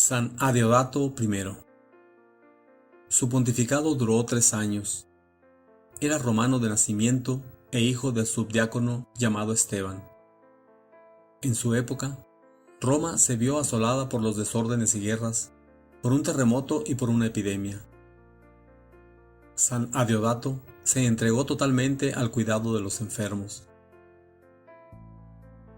San Adeodato I. Su pontificado duró 3 años. Era romano de nacimiento e hijo del subdiácono llamado Esteban. En su época, Roma se vio asolada por los desórdenes y guerras, por un terremoto y por una epidemia. San Adeodato se entregó totalmente al cuidado de los enfermos.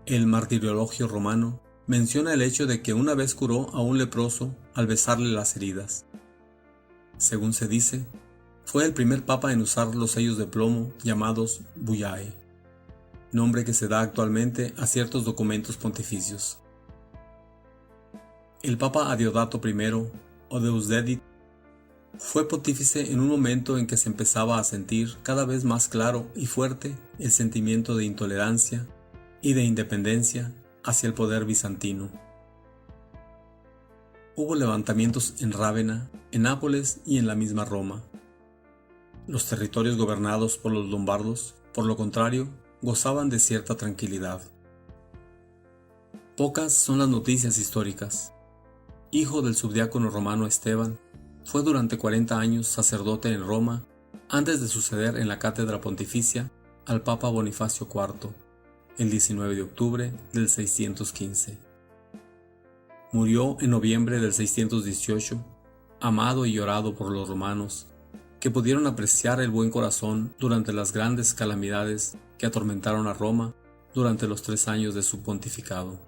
El Martirologio romano menciona el hecho de que una vez curó a un leproso al besarle las heridas. Según se dice, fue el primer papa en usar los sellos de plomo llamados bullae, nombre que se da actualmente a ciertos documentos pontificios. El papa Adeodato I, o Deusdedit, fue pontífice en un momento en que se empezaba a sentir cada vez más claro y fuerte el sentimiento de intolerancia y de independencia hacia el poder bizantino. Hubo levantamientos en Rávena, en Nápoles y en la misma Roma. Los territorios gobernados por los lombardos, por lo contrario, gozaban de cierta tranquilidad. Pocas son las noticias históricas. Hijo del subdiácono romano Esteban, fue durante 40 años sacerdote en Roma antes de suceder en la cátedra pontificia al Papa Bonifacio IV, el 19 de octubre del 615. Murió en noviembre del 618, amado y llorado por los romanos, que pudieron apreciar el buen corazón durante las grandes calamidades que atormentaron a Roma durante los 3 años de su pontificado.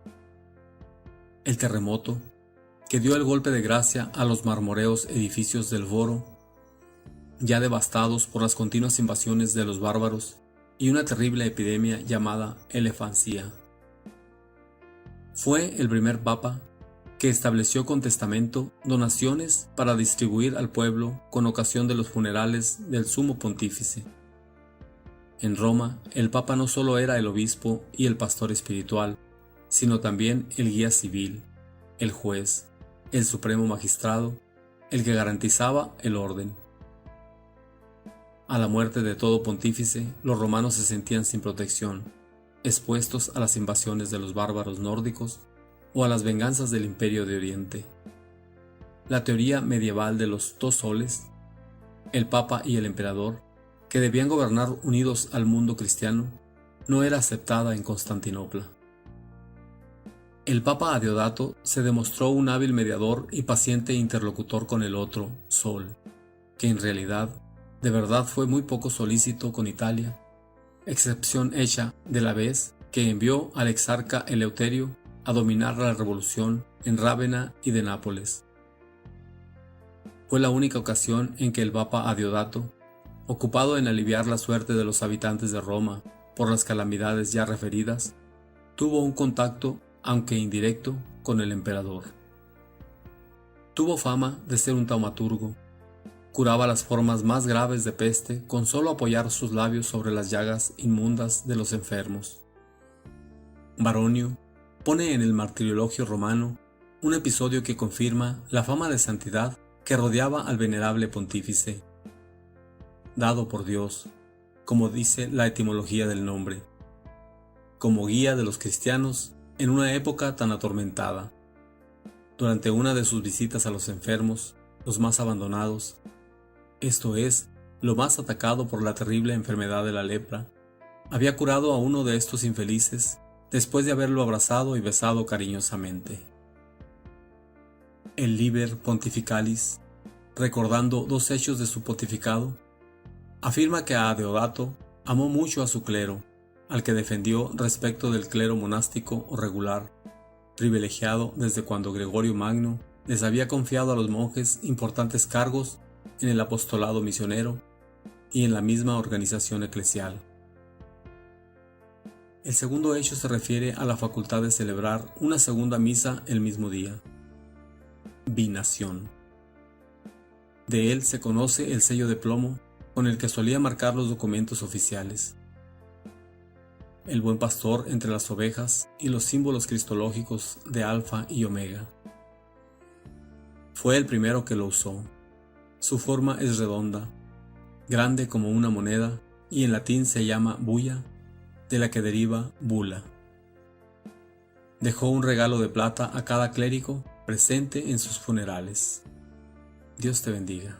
El terremoto, que dio el golpe de gracia a los marmoreos edificios del Foro, ya devastados por las continuas invasiones de los bárbaros y una terrible epidemia llamada elefancia. Fue el primer papa que estableció con testamento donaciones para distribuir al pueblo con ocasión de los funerales del sumo pontífice. En Roma, el papa no solo era el obispo y el pastor espiritual, sino también el guía civil, el juez, el supremo magistrado, el que garantizaba el orden. A la muerte de todo pontífice, los romanos se sentían sin protección, expuestos a las invasiones de los bárbaros nórdicos o a las venganzas del Imperio de Oriente. La teoría medieval de los 2 soles, el papa y el emperador, que debían gobernar unidos al mundo cristiano, no era aceptada en Constantinopla. El papa Adeodato se demostró un hábil mediador y paciente interlocutor con el otro sol, que en realidad, de verdad fue muy poco solícito con Italia, excepción hecha de la vez que envió al exarca Eleuterio a dominar la revolución en Rávena y de Nápoles. Fue la única ocasión en que el papa Adeodato, ocupado en aliviar la suerte de los habitantes de Roma por las calamidades ya referidas, tuvo un contacto, aunque indirecto, con el emperador. Tuvo fama de ser un taumaturgo. Curaba las formas más graves de peste con solo apoyar sus labios sobre las llagas inmundas de los enfermos. Baronio pone en el Martirologio romano un episodio que confirma la fama de santidad que rodeaba al venerable pontífice, dado por Dios, como dice la etimología del nombre, como guía de los cristianos en una época tan atormentada. Durante una de sus visitas a los enfermos, los más abandonados, esto es, lo más atacado por la terrible enfermedad de la lepra, había curado a uno de estos infelices después de haberlo abrazado y besado cariñosamente. El Liber Pontificalis, recordando 2 hechos de su pontificado, afirma que Adeodato amó mucho a su clero, al que defendió respecto del clero monástico o regular, privilegiado desde cuando Gregorio Magno les había confiado a los monjes importantes cargos en el apostolado misionero y en la misma organización eclesial. El segundo hecho se refiere a la facultad de celebrar una segunda misa el mismo día. Binación. De él se conoce el sello de plomo con el que solía marcar los documentos oficiales. El buen pastor entre las ovejas y los símbolos cristológicos de Alfa y Omega. Fue el primero que lo usó. Su forma es redonda, grande como una moneda, y en latín se llama bulla, de la que deriva bula. Dejó un regalo de plata a cada clérigo presente en sus funerales. Dios te bendiga.